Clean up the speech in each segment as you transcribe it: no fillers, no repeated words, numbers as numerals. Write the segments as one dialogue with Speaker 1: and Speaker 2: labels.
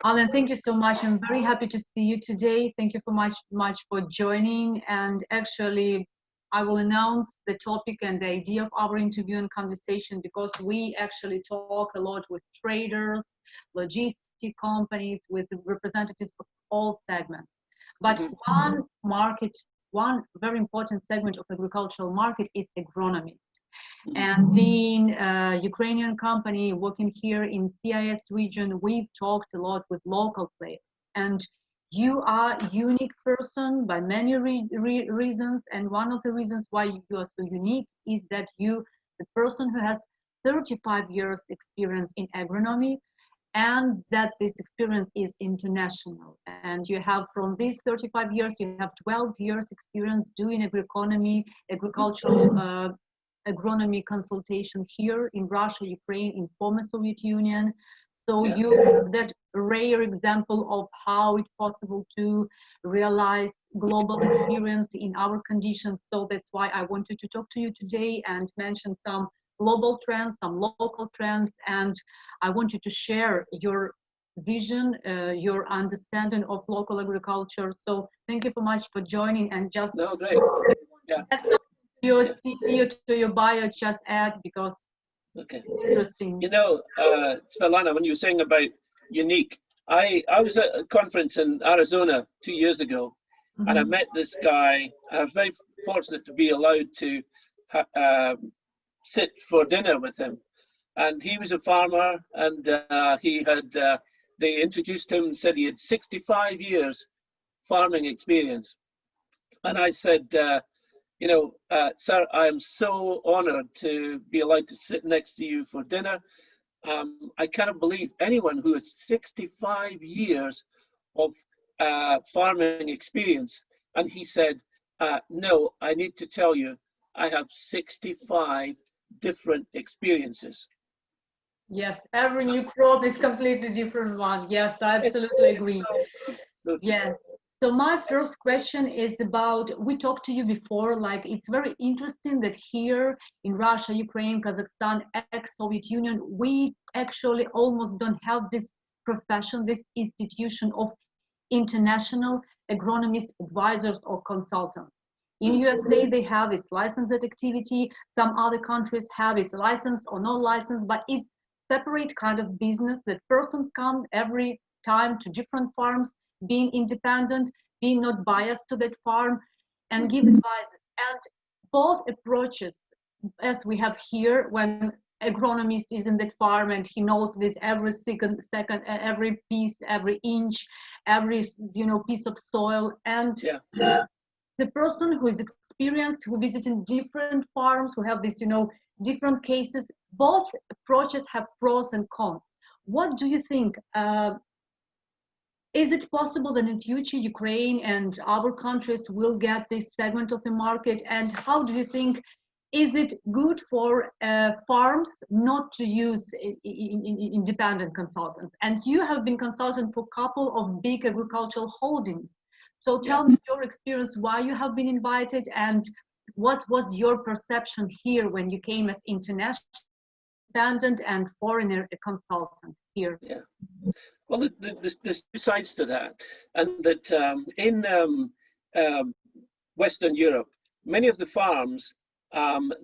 Speaker 1: Alan, thank you so much. I'm very happy to see you today. Thank you for much for joining. And actually, I will announce the topic and the idea of our interview and conversation, because we actually talk a lot with traders, logistic companies, with representatives of all segments. But one market, one very important segment of agricultural market is agronomy. And being a Ukrainian company working here in CIS region, we've talked a lot with local players. And you are a unique person by many reasons. And one of the reasons why you are so unique is that you, the person who has 35 years experience in agronomy, and that this experience is international. And you have, from these 35 years, you have 12 years experience doing agronomy, agricultural agronomy consultation here in Russia, Ukraine, in former Soviet Union. So you have that rare example of how it's possible to realize global experience in our conditions. So that's why I wanted to talk to you today and mention some global trends, some local trends, and I want you to share your vision, your understanding of local agriculture. So thank you so much for joining. And just
Speaker 2: great. Yeah.
Speaker 1: Your CV to your bio, just add, because it's interesting.
Speaker 2: You know, Svetlana, when you were saying about unique, I was at a conference in Arizona 2 years ago, and I met this guy. I was very fortunate to be allowed to sit for dinner with him. And he was a farmer, and he had, they introduced him and said he had 65 years farming experience. And I said, you know, sir, I am so honored to be allowed to sit next to you for dinner. I cannot believe anyone who has 65 years of farming experience. And he said, no, I need to tell you, I have 65 different experiences.
Speaker 1: Yes, every new crop is completely different one. Yes, I absolutely agree. Yes. So my first question is about, we talked to you before, like it's very interesting that here in Russia, Ukraine, Kazakhstan, ex-Soviet Union, we actually almost don't have this profession, this institution of international agronomist advisors or consultants. In USA, they have its licensed activity. Some other countries have its licensed or no licensed, but it's separate kind of business that persons come every time to different farms, being independent, being not biased to that farm, and give advices. And both approaches, as we have here, when agronomist is in that farm and he knows this every second, every piece, every inch, every piece of soil, and the person who is experienced, who visiting different farms, who have this different cases, both approaches have pros and cons. What do you think? Is it possible that in future Ukraine and other countries will get this segment of the market? And how do you think, is it good for farms not to use independent consultants? And you have been consultant for a couple of big agricultural holdings. So tell me your experience, why you have been invited, and what was your perception here when you came as international independent and foreigner consultant here?
Speaker 2: Well, there's two sides to that, and that in Western Europe, many of the farms,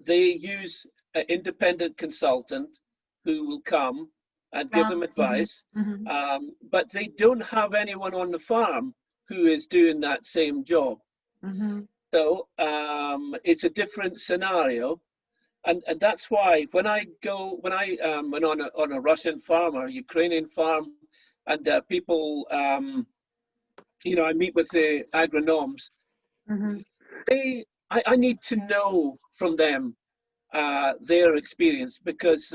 Speaker 2: they use an independent consultant who will come and give them advice, but they don't have anyone on the farm who is doing that same job. So it's a different scenario. And that's why when I went on a Russian farm or a Ukrainian farm, and people, I meet with the agronomists, I need to know from them their experience, because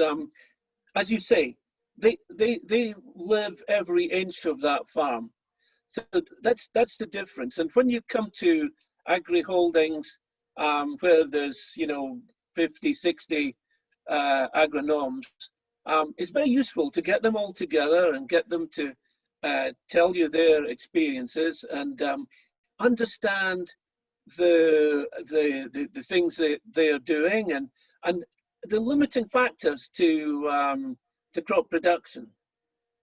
Speaker 2: as you say, they live every inch of that farm. So that's the difference. And when you come to agri holdings, where there's 50, 60 agronomes, it's very useful to get them all together and get them to tell you their experiences and understand the things that they are doing and the limiting factors to crop production.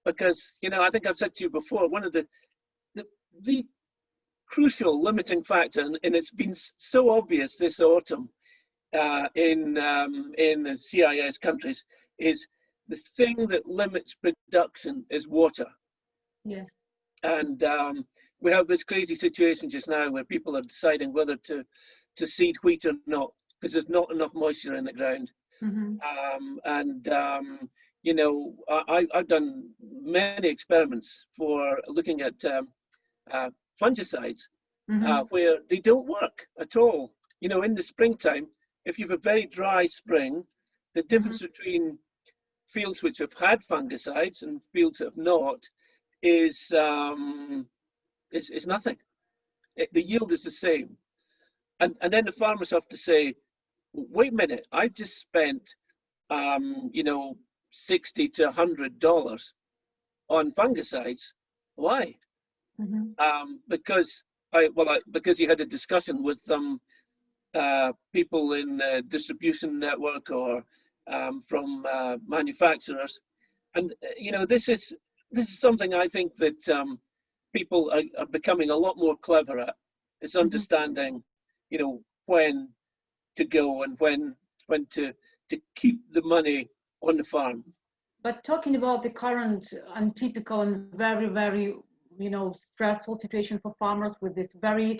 Speaker 2: because, you know, I think I've said to you before, one of the crucial limiting factor, and it's been so obvious this autumn in the CIS countries, is the thing that limits production is water.
Speaker 1: Yes.
Speaker 2: And we have this crazy situation just now where people are deciding whether to seed wheat or not, because there's not enough moisture in the ground. You know, I've done many experiments for looking at fungicides where they don't work at all. You know, in the springtime, if you have a very dry spring, the difference between fields which have had fungicides and fields that have not is nothing. The yield is the same. And then the farmers have to say, wait a minute, I've just spent, you know, $60 to $100 on fungicides. Why? Because because you had a discussion with people in the distribution network or from manufacturers, and you know, this is something I think that people are becoming a lot more clever at. It's understanding, you know, when to go and when to keep the money on the farm.
Speaker 1: But talking about the current untypical and very, very, you know, stressful situation for farmers with this very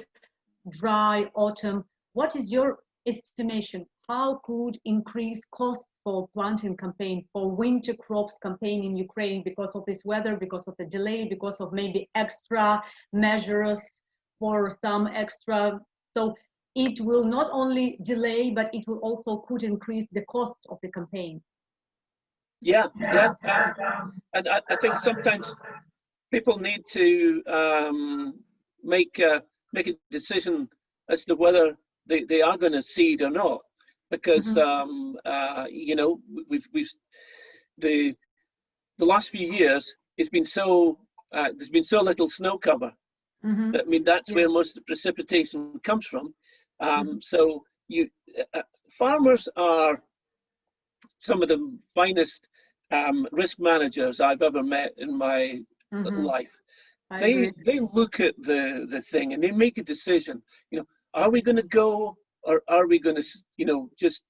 Speaker 1: dry autumn, what is your estimation? How could increase costs for planting campaign, for winter crops campaign in Ukraine because of this weather, because of the delay, because of maybe extra measures for some extra? So it will not only delay, but it will also could increase the cost of the campaign.
Speaker 2: Yeah. And I think sometimes people need to make a decision as to whether they are going to seed or not, because you know, the last few years it's been so there's been so little snow cover. I mean, that's where most of the precipitation comes from. So farmers are some of the finest risk managers I've ever met in my life. They look at the thing and they make a decision. You know, are we going to go, or are we going to, you know, just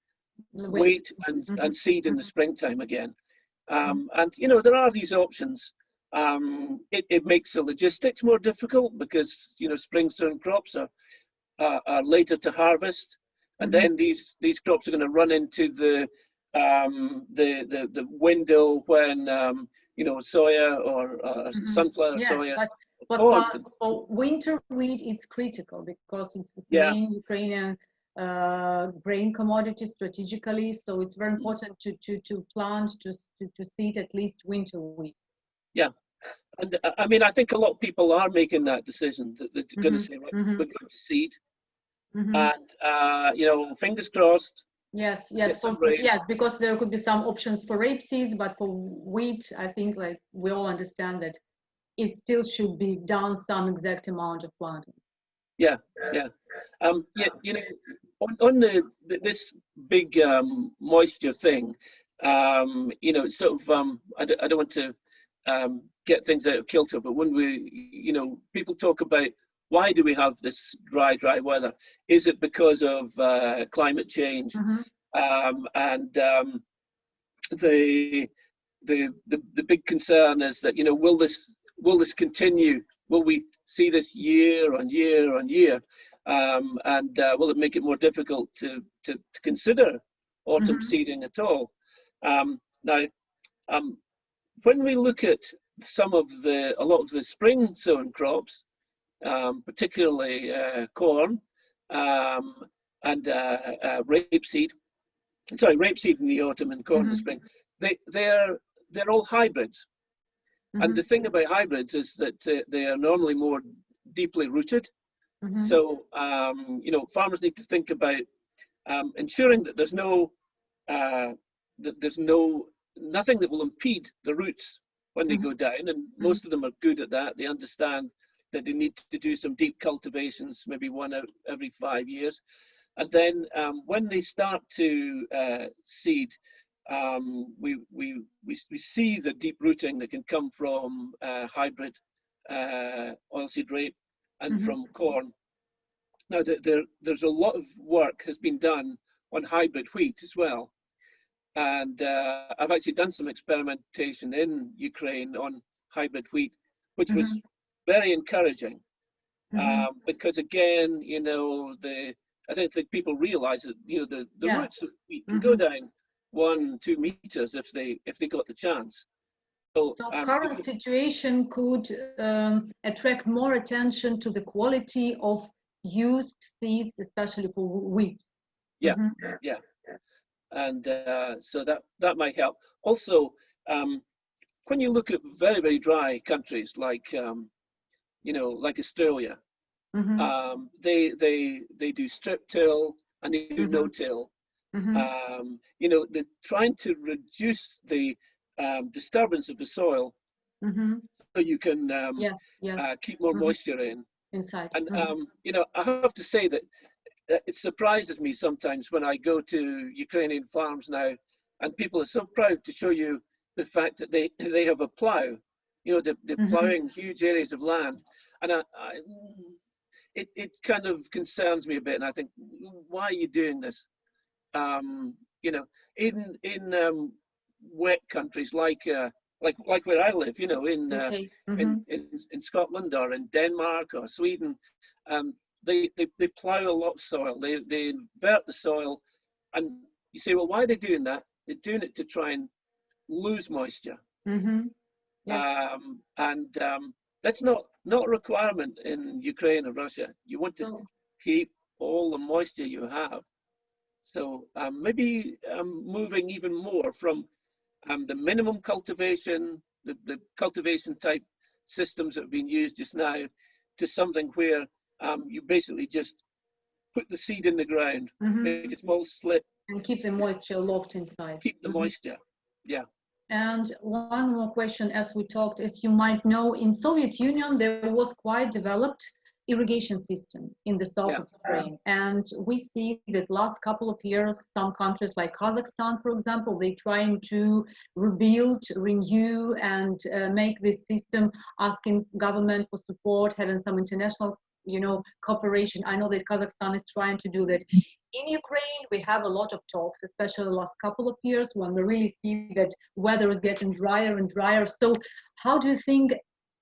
Speaker 2: wait and seed in the springtime again? And you know, there are these options. It makes the logistics more difficult because, you know, spring-turn crops are later to harvest, and then these crops are going to run into the window when you know, soya or sunflower soya.
Speaker 1: But for winter wheat, it's critical because it's the main Ukrainian grain commodity strategically. So it's very important to plant, to seed at least winter wheat. Yeah.
Speaker 2: And I mean, I think a lot of people are making that decision that they're going to say, right, we're going to seed, and you know, fingers crossed.
Speaker 1: Yes, because there could be some options for rapeseed, but for wheat, I think, like, we all understand that it still should be done some exact amount of planting.
Speaker 2: Yeah. You know, on this big moisture thing, you know, it's sort of I don't want to get things out of kilter, but when you know, people talk about why do we have this dry weather? Is it because of climate change? And the big concern is that, you know, will this continue? Will we see this year on year? And will it make it more difficult to consider autumn seeding at all? Now, when we look at a lot of the spring sown crops, particularly corn and rapeseed in the autumn and corn in the spring, they're all hybrids. And the thing about hybrids is that they are normally more deeply rooted. So you know, farmers need to think about ensuring that there's nothing that will impede the roots when they go down, and most of them are good at that. They understand that they need to do some deep cultivations, maybe one every 5 years. And then when they start to seed, we see the deep rooting that can come from hybrid oilseed rape and from corn. Now, there's a lot of work has been done on hybrid wheat as well. And I've actually done some experimentation in Ukraine on hybrid wheat, which was very encouraging. Because again, you know, I don't think people realize that, you know, the roots of wheat can go down 1-2 meters if they got the chance. So
Speaker 1: current situation could attract more attention to the quality of used seeds, especially for wheat.
Speaker 2: Yeah, yeah. And so that might help. Also, when you look at very, very dry countries like, you know, like Australia, they do strip till and they do no-till. You know, they're trying to reduce the disturbance of the soil so you can keep more moisture inside. And you know, I have to say that it surprises me sometimes when I go to Ukrainian farms now, and people are so proud to show you the fact that they have a plow. You know, they're plowing huge areas of land, and it kind of concerns me a bit. And I think, why are you doing this? You know, in wet countries like where I live, you know, in Scotland or in Denmark or Sweden, they plow a lot of soil. They invert the soil, and you say, well, why are they doing that? They're doing it to try and lose moisture. That's not a requirement in Ukraine or Russia. You want to keep all the moisture you have. So maybe moving even more from the minimum cultivation, the cultivation type systems that have been used just now, to something where you basically just put the seed in the ground, make a small slit,
Speaker 1: and keep the moisture locked inside.
Speaker 2: Keep the moisture, yeah.
Speaker 1: And one more question, as we talked, as you might know, in Soviet Union there was quite developed irrigation system in the south of Ukraine, and we see that last couple of years some countries like Kazakhstan, for example, they're trying to rebuild, renew, and make this system, asking government for support, having some international, you know, cooperation. I know that Kazakhstan is trying to do that. In Ukraine, we have a lot of talks, especially the last couple of years, when we really see that weather is getting drier and drier. So how do you think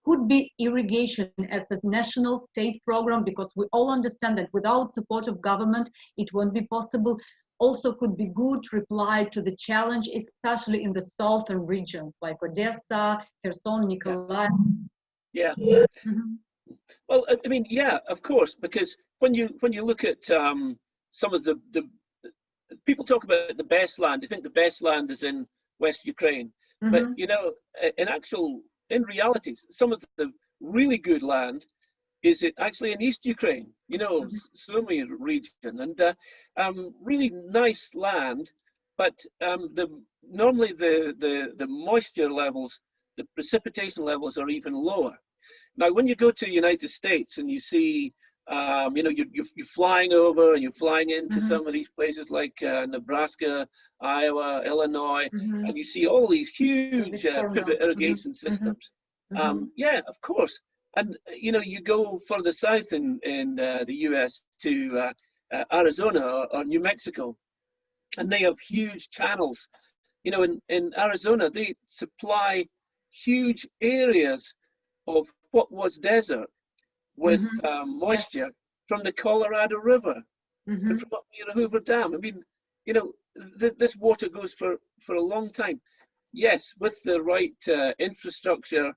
Speaker 1: could be irrigation as a national state program? Because we all understand that without support of government, it won't be possible. Also could be good reply to the challenge, especially in the southern regions like Odessa, Kherson, Nikolaev.
Speaker 2: Yeah. Well, I mean, yeah, of course, because when you look at some of the people talk about the best land. They think the best land is in West Ukraine, but you know, in reality, some of the really good land is actually in East Ukraine. You know, Sumy region, and really nice land, but normally the moisture levels, the precipitation levels are even lower. Now, when you go to the United States and you see, you know, you're flying over and you're flying into some of these places like Nebraska, Iowa, Illinois, and you see all these huge pivot irrigation systems. Yeah, of course. And, you know, you go further south in the US to Arizona or New Mexico, and they have huge channels. You know, in Arizona, they supply huge areas of what was desert with moisture from the Colorado River and from up near the Hoover Dam. I mean, you know, this water goes for a long time. Yes, with the right infrastructure,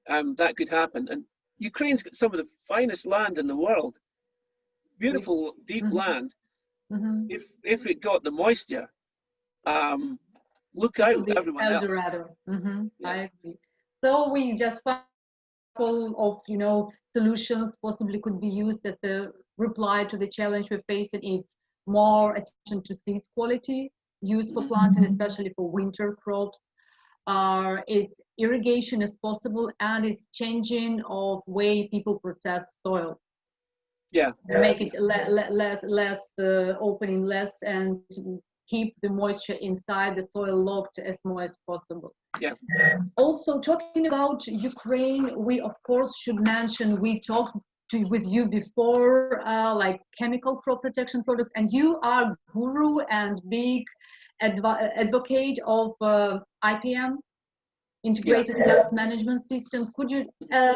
Speaker 2: that could happen. And Ukraine's got some of the finest land in the world, beautiful deep land. If it got the moisture, look out, everyone else.
Speaker 1: I agree. So we just found of, you know, solutions possibly could be used as a reply to the challenge we're facing. It's more attention to seeds quality, use for planting, especially for winter crops. It's irrigation as possible, and it's changing of way people process soil.
Speaker 2: Yeah.
Speaker 1: Make it less opening less, and keep the moisture inside the soil locked as more as possible.
Speaker 2: Yeah.
Speaker 1: Also, talking about Ukraine, we of course should mention, we talked with you before, like chemical crop protection products, and you are guru and big advocate of IPM, integrated pest management system. Could you,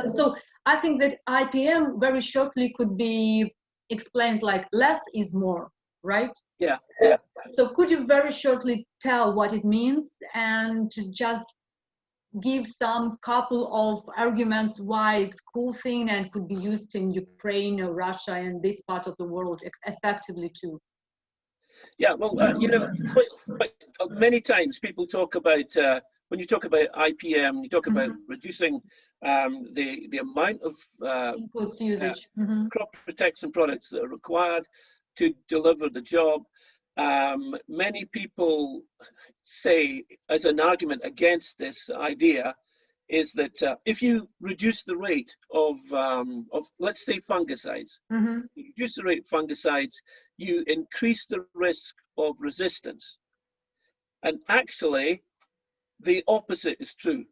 Speaker 1: so I think that IPM very shortly could be explained like less is more, right?
Speaker 2: Yeah.
Speaker 1: So could you very shortly tell what it means and just give some couple of arguments why it's a cool thing and could be used in Ukraine or Russia and this part of the world effectively too?
Speaker 2: Yeah, well, you know, many times people talk about, when you talk about IPM, you talk about reducing the amount of
Speaker 1: inputs usage,
Speaker 2: crop protection products that are required to deliver the job. Many people say, as an argument against this idea, is that if you reduce the rate of let's say fungicides, you reduce the rate of fungicides, you increase the risk of resistance. And actually, the opposite is true,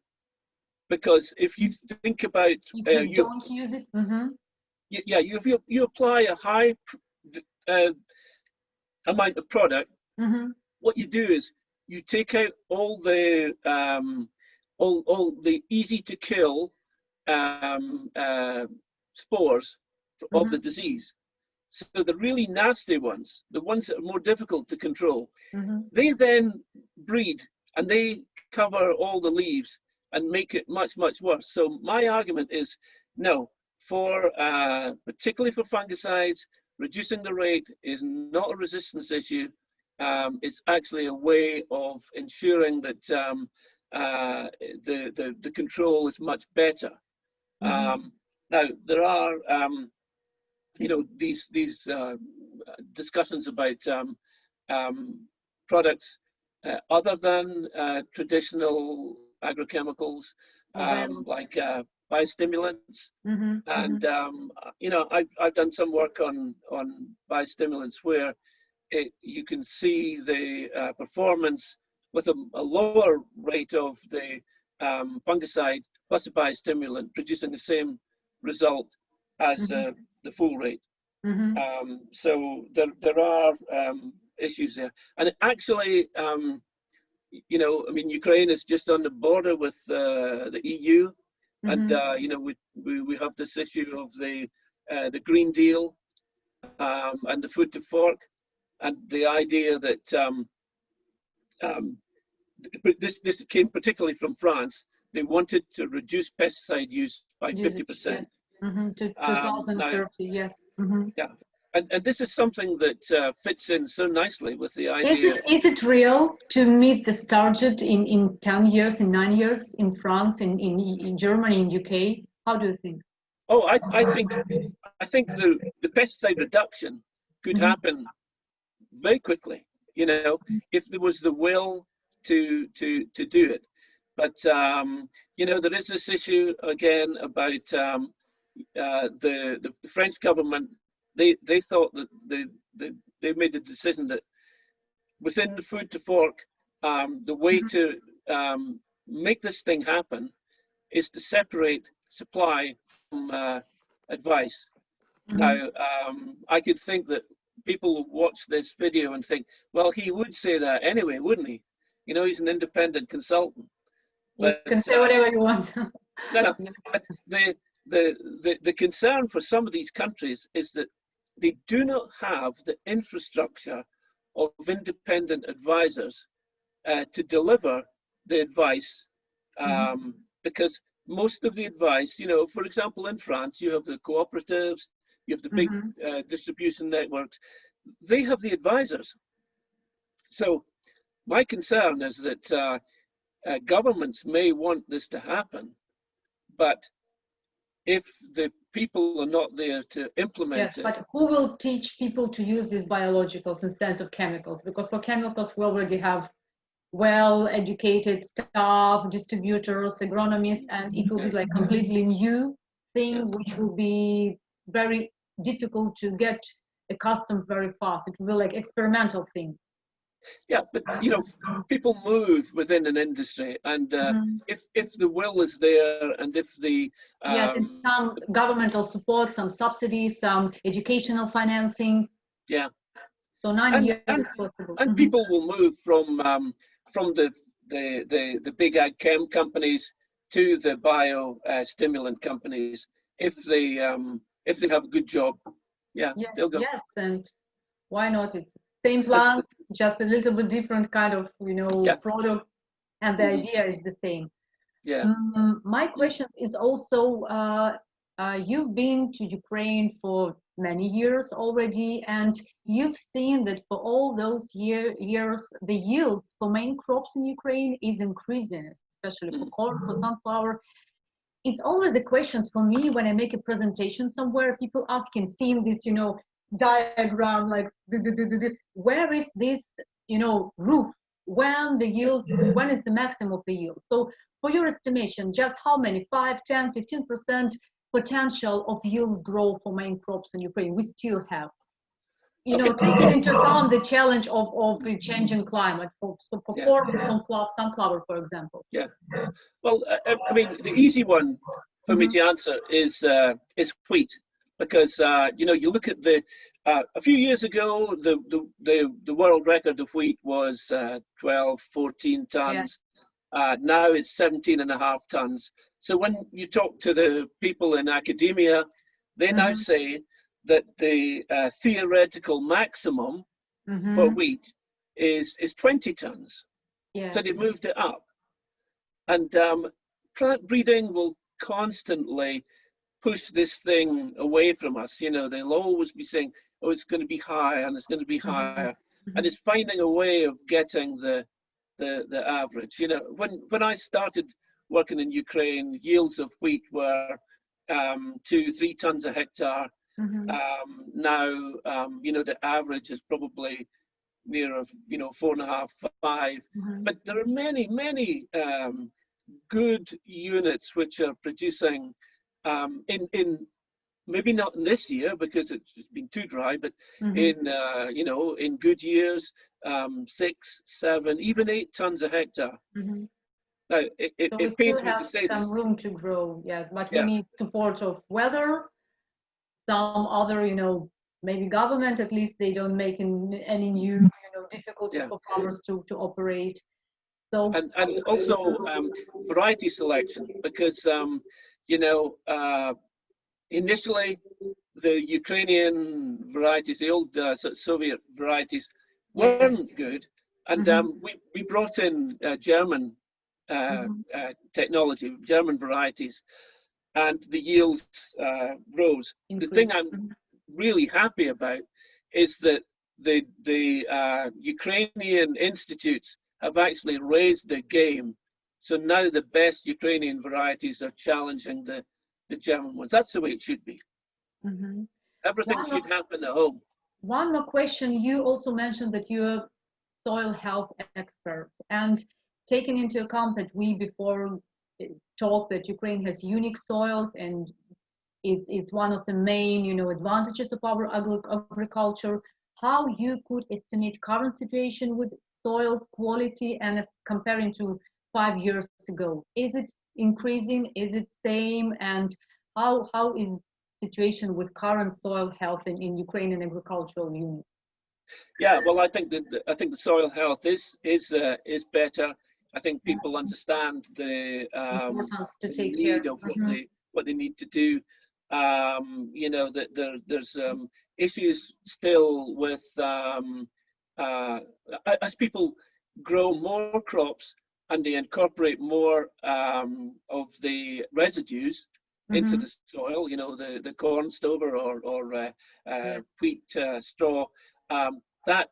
Speaker 2: because if you think about
Speaker 1: if you don't use it,
Speaker 2: yeah, you apply a high amount of product, what you do is you take out all the easy to kill spores of the disease. So the really nasty ones, the ones that are more difficult to control, they then breed and they cover all the leaves and make it much, much worse. So my argument is no, for particularly for fungicides, reducing the rate is not a resistance issue. It's actually a way of ensuring that the control is much better. Now there are you know, these discussions about products other than traditional agrochemicals, like biostimulants, and you know, I've done some work on biostimulants where you can see the performance with a lower rate of the fungicide plus a biostimulant producing the same result as the full rate. So there are issues there, and actually, you know, I mean, Ukraine is just on the border with the EU, and you know, we have this issue of the Green Deal and the food to fork, and the idea that this came particularly from France. They wanted to reduce pesticide use by 50%.
Speaker 1: To 2030, yes.
Speaker 2: Yeah, and this is something that fits in so nicely with the idea.
Speaker 1: Is it real to meet this target in 10 years, in 9 years, in France, in Germany, in UK? How do you think?
Speaker 2: Oh, I think the pesticide reduction could happen very quickly, you know, if there was the will to do it. But you know, there is this issue again about the French government. They thought that they made the decision that within the food to fork, the way to make this thing happen is to separate supply from advice. Now, I could think that people will watch this video and think, well, he would say that anyway, wouldn't he? You know, he's an independent consultant.
Speaker 1: You can say whatever you want.
Speaker 2: No. But the concern for some of these countries is that they do not have the infrastructure of independent advisors to deliver the advice, because most of the advice, you know, for example, in France, you have the cooperatives, you have the big distribution networks, they have the advisors. So my concern is that governments may want this to happen, but if the people are not there to implement it.
Speaker 1: But who will teach people to use these biologicals instead of chemicals? Because for chemicals, we already have well-educated staff, distributors, agronomists, and it will be like completely new thing, which will be very difficult to get accustomed very fast. It will be like experimental thing.
Speaker 2: Yeah, but you know, people move within an industry, and if the will is there, and if the
Speaker 1: yes, and some governmental support, some subsidies, some educational financing.
Speaker 2: Yeah.
Speaker 1: So 9 years is possible.
Speaker 2: And people will move from the big ag chem companies to the bio stimulant companies if they have a good job. Yeah,
Speaker 1: yes,
Speaker 2: they'll go.
Speaker 1: Yes, and why not? It's same plant, just a little bit different kind of, you know, product, and the idea is the same.
Speaker 2: Yeah.
Speaker 1: My question is also, you've been to Ukraine for many years already, and you've seen that for all those years, the yields for main crops in Ukraine is increasing, especially for corn, for sunflower. It's always a question for me when I make a presentation somewhere, people asking, seeing this, you know, diagram, like, where is this, you know, roof? When the yield, when is the maximum of the yield? So for your estimation, just how many, 5, 10, 15% potential of yield growth for main crops in Ukraine we still have? You know, taking into account the challenge of the changing climate for corn and sunflower, for example.
Speaker 2: Yeah. Well, I mean, the easy one for me to answer is wheat, because you know, you look at the a few years ago, the world record of wheat was 12, 14 tons. Now it's 17.5 tons. So when you talk to the people in academia, they now say that the theoretical maximum for wheat is 20 tons.
Speaker 1: Yeah.
Speaker 2: So they moved it up. And plant breeding will constantly push this thing away from us. You know, they'll always be saying, oh, it's going to be higher and it's going to be higher. And it's finding a way of getting the average. You know, when I started working in Ukraine, yields of wheat were 2-3 tons a hectare. Now, you know, the average is probably near, you know, 4.5, 5. But there are many good units which are producing in maybe not in this year because it's been too dry, but in you know, in good years, 6, 7, even 8 tons a hectare. Now it pains me to say this.
Speaker 1: Some room to grow, but we need support of weather. Some other, you know, maybe government, at least they don't make any new, you know, difficulties for farmers to operate. So
Speaker 2: and also variety selection, because you know, initially the Ukrainian varieties, the old Soviet varieties, weren't good, and we brought in German technology, German varieties, and the yields rose. The thing I'm really happy about is that the Ukrainian institutes have actually raised their game. So now the best Ukrainian varieties are challenging the German ones. That's the way it should be. Everything should happen at home.
Speaker 1: One more question. You also mentioned that you're a soil health expert, and taking into account that we before talked that Ukraine has unique soils, and it's one of the main, you know, advantages of our agriculture. How you could estimate current situation with soils quality and comparing to 5 years ago? Is it increasing? Is it same? And how is situation with current soil health in Ukrainian agricultural units?
Speaker 2: Yeah, well, I think the soil health is better. I think people understand the
Speaker 1: importance to take
Speaker 2: need
Speaker 1: care
Speaker 2: of what they need to do. You know, that there's issues still with as people grow more crops and they incorporate more of the residues into the soil. You know, the corn stover or wheat straw. That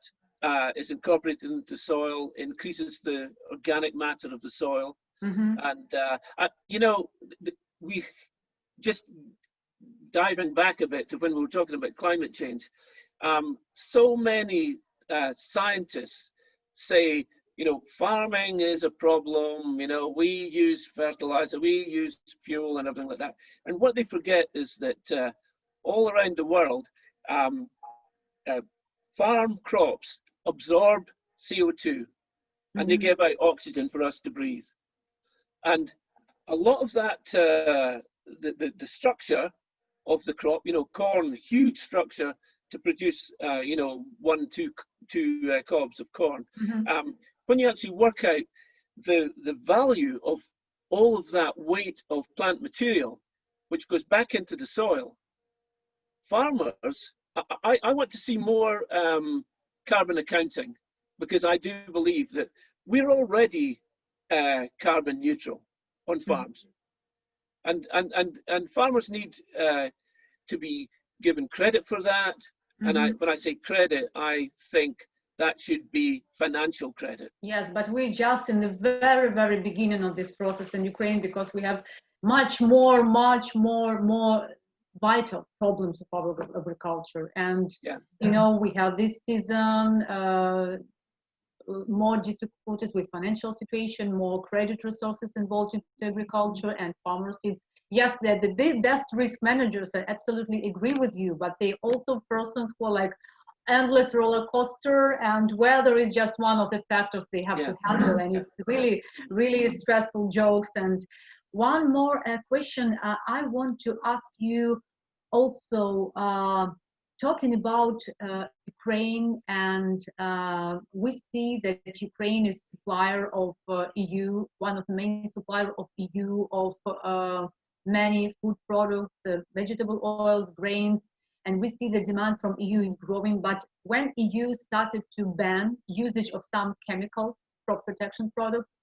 Speaker 2: is incorporated into soil, increases the organic matter of the soil, and you know, we just diving back a bit to when we were talking about climate change. So many scientists say, you know, farming is a problem. You know, we use fertilizer, we use fuel, and everything like that. And what they forget is that all around the world, farm crops absorb CO2, and they give out oxygen for us to breathe. And a lot of that, the structure of the crop, you know, corn, huge structure to produce, you know, two cobs of corn. When you actually work out the value of all of that weight of plant material, which goes back into the soil, farmers, I want to see more carbon accounting, because I do believe that we're already carbon neutral on farms, and farmers need to be given credit for that. And when I say credit, I think that should be financial credit.
Speaker 1: Yes, but we're just in the very, very beginning of this process in Ukraine, because we have much more vital problems of our agriculture. And, you know, we have this season, more difficulties with financial situation, more credit resources involved in agriculture, and farmers. Yes, they're the best risk managers. I absolutely agree with you, but they also persons who are like endless roller coaster, and weather is just one of the factors they have to handle, and it's really, really stressful jokes. And one more question I want to ask you also, talking about Ukraine, and we see that Ukraine is supplier of EU, one of the main supplier of EU of many food products, vegetable oils, grains, and we see the demand from EU is growing. But when EU started to ban usage of some chemical crop protection products,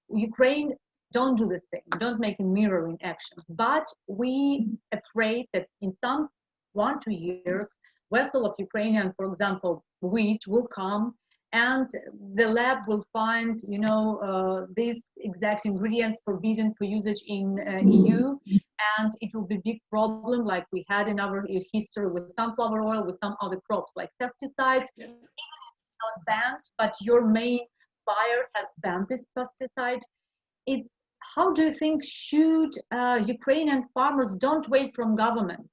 Speaker 1: Ukraine don't do the same, don't make a mirroring action. But we afraid that in some 1-2 years, vessel of Ukrainian, for example, wheat will come, and the lab will find, you know, these exact ingredients forbidden for usage in EU, and it will be a big problem, like we had in our history with sunflower oil, with some other crops like pesticides. Even if it's not banned, but your main buyer has banned this pesticide. It's, how do you think should Ukrainian farmers don't wait from government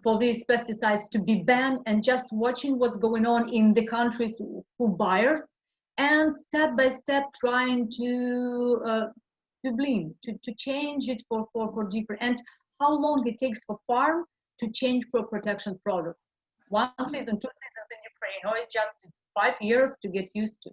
Speaker 1: for these pesticides to be banned, and just watching what's going on in the countries who buyers, and step by step trying to blend, to change it for different, and how long it takes for farm to change crop protection products? 1 season, 2 seasons in Ukraine, or it's just 5 years to get used to?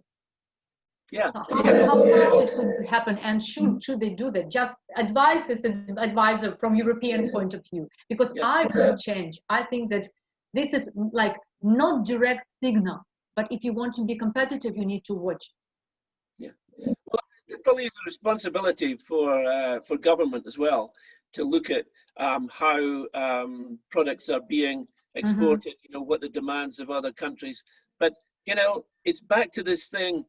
Speaker 1: How fast it could happen, and should they do that? Just advice as an advisor from European point of view, because I could change. I think that this is like not direct signal, but if you want to be competitive, you need to watch.
Speaker 2: Well, it probably is a responsibility for government as well to look at how products are being exported. You know, what the demands of other countries. But you know, it's back to this thing.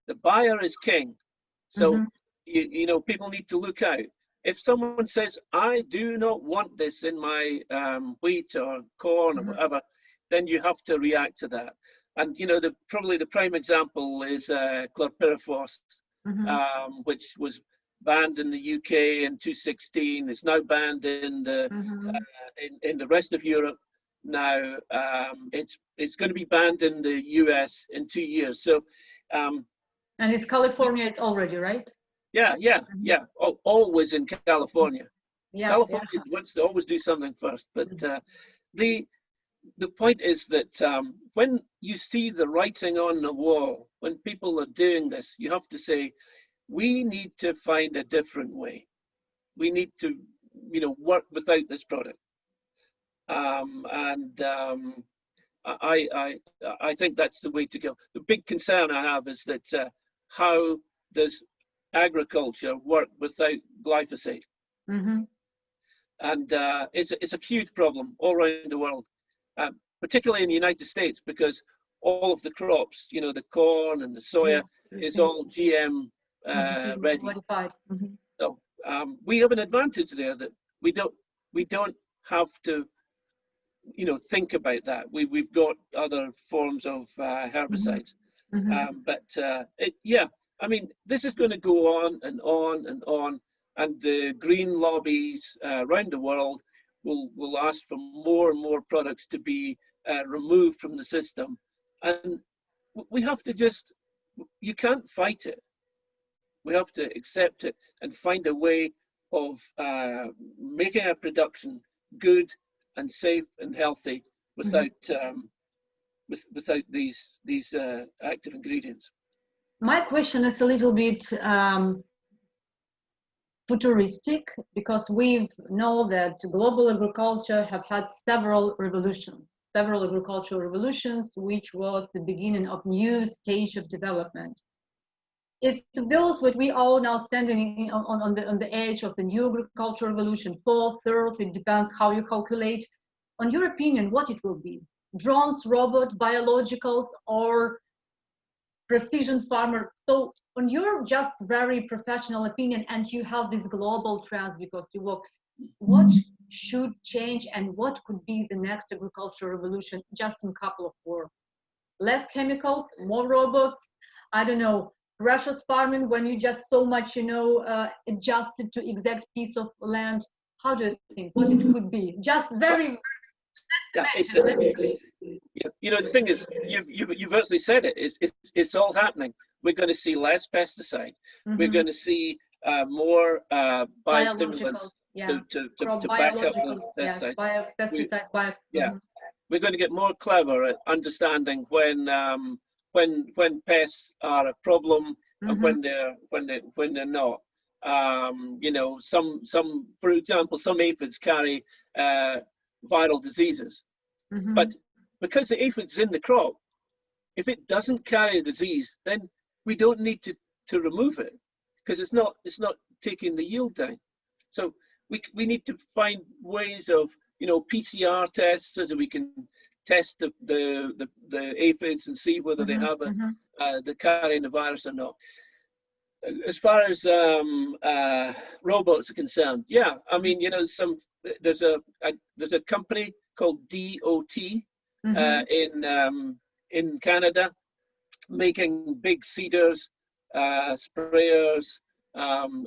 Speaker 2: The buyer is king. So, you know, people need to look out. If someone says, I do not want this in my wheat or corn or whatever, then you have to react to that. And, you know, probably the prime example is chlorpyrifos, which was banned in the UK in 2016. It's now banned in the rest of Europe. Now it's going to be banned in the US in 2 years. So,
Speaker 1: and it's California, it's already, right?
Speaker 2: Yeah. Always in California. California wants to always do something first. But the point is that when you see the writing on the wall, when people are doing this, you have to say, we need to find a different way. We need to, you know, work without this product. I think that's the way to go. The big concern I have is that how does agriculture work without glyphosate? And it's a huge problem all around the world, particularly in the United States, because all of the crops, you know, the corn and the soya, is all GM ready. So we have an advantage there, that we don't have to, you know, think about that. We've got other forms of herbicides. I mean, this is going to go on and on and on, and the green lobbies around the world will ask for more and more products to be removed from the system. And we have to just, you can't fight it. We have to accept it and find a way of making our production good and safe and healthy without without these active ingredients.
Speaker 1: My question is a little bit futuristic, because we know that global agriculture have had several agricultural revolutions, which was the beginning of new stage of development. It's those what we all now standing on the edge of the new agricultural revolution, fourth, third, it depends how you calculate. On your opinion, what it will be? Drones, robots, biologicals, or precision farmer? So on your just very professional opinion, and you have this global trends because you work, what should change and what could be the next agricultural revolution, just in a couple of words? Less chemicals, more robots, I don't know, precious farming when you just so much, you know, adjusted to exact piece of land. How do you think what it could be? Just very
Speaker 2: yeah, you know, the thing is, you've actually said it. It's all happening. We're going to see less pesticide. We're going to see more biostimulants to back up the pesticides.
Speaker 1: Pesticides.
Speaker 2: We're going to get more clever at understanding when pests are a problem and when they're not. You know, some for example, some aphids carry viral diseases, but because the aphid's in the crop, if it doesn't carry a disease, then we don't need to remove it, because it's not taking the yield down. So we need to find ways of, you know, PCR tests so that we can test the aphids and see whether they have the carrying the virus or not. As far as robots are concerned, yeah, I mean, you know, there's a company called DOT in Canada, making big seeders, sprayers,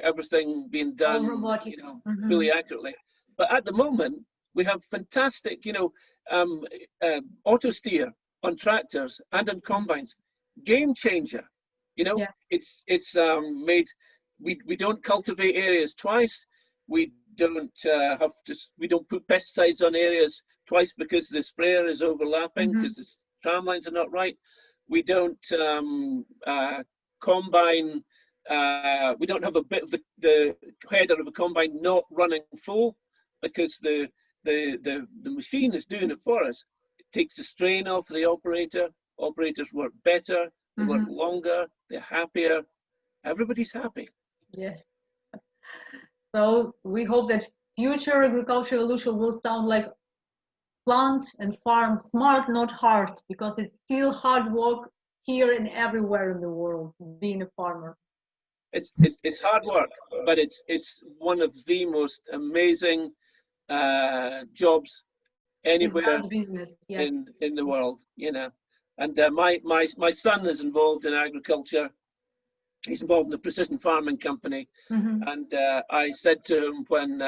Speaker 2: everything being done, you know, really accurately. But at the moment, we have fantastic, you know, auto steer on tractors and on combines, game changer. You know, it's made. We don't cultivate areas twice. We don't we don't put pesticides on areas twice because the sprayer is overlapping, because the tram lines are not right. We don't combine. We don't have a bit of the header of a combine not running full, because the machine is doing it for us. It takes the strain off the operator. Operators work better. They work longer. They're happier. Everybody's happy.
Speaker 1: Yes. So we hope that future agricultural revolution will sound like plant and farm smart, not hard, because it's still hard work here and everywhere in the world, being a farmer.
Speaker 2: It's hard work, but it's one of the most amazing jobs anywhere in the world, you know. And my son is involved in agriculture. He's involved in the precision farming company. And I said to him when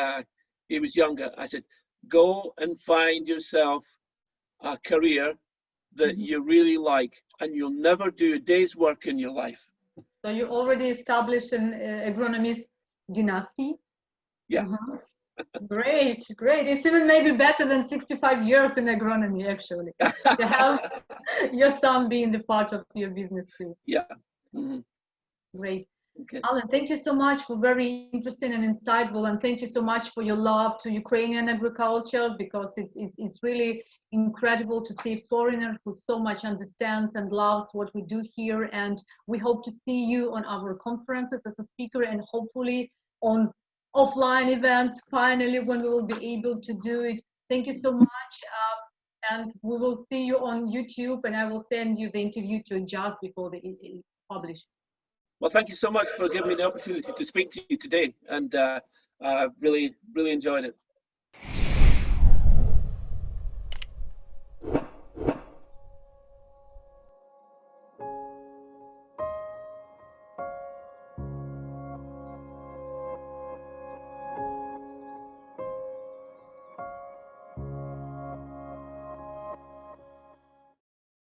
Speaker 2: he was younger, I said, go and find yourself a career that you really like, and you'll never do a day's work in your life.
Speaker 1: So you already established an agronomist dynasty?
Speaker 2: Yeah.
Speaker 1: Great. It's even maybe better than 65 years in agronomy, actually, to have your son being the part of your business too.
Speaker 2: Yeah.
Speaker 1: Great.
Speaker 2: Okay.
Speaker 1: Alan, thank you so much for very interesting and insightful, and thank you so much for your love to Ukrainian agriculture, because it's really incredible to see a foreigner who so much understands and loves what we do here. And we hope to see you on our conferences as a speaker, and hopefully on offline events finally, when we will be able to do it. Thank you so much, and we will see you on YouTube, and I will send you the interview to Jack before they publish.
Speaker 2: Well, thank you so much for giving me the opportunity to speak to you today, and really enjoyed it.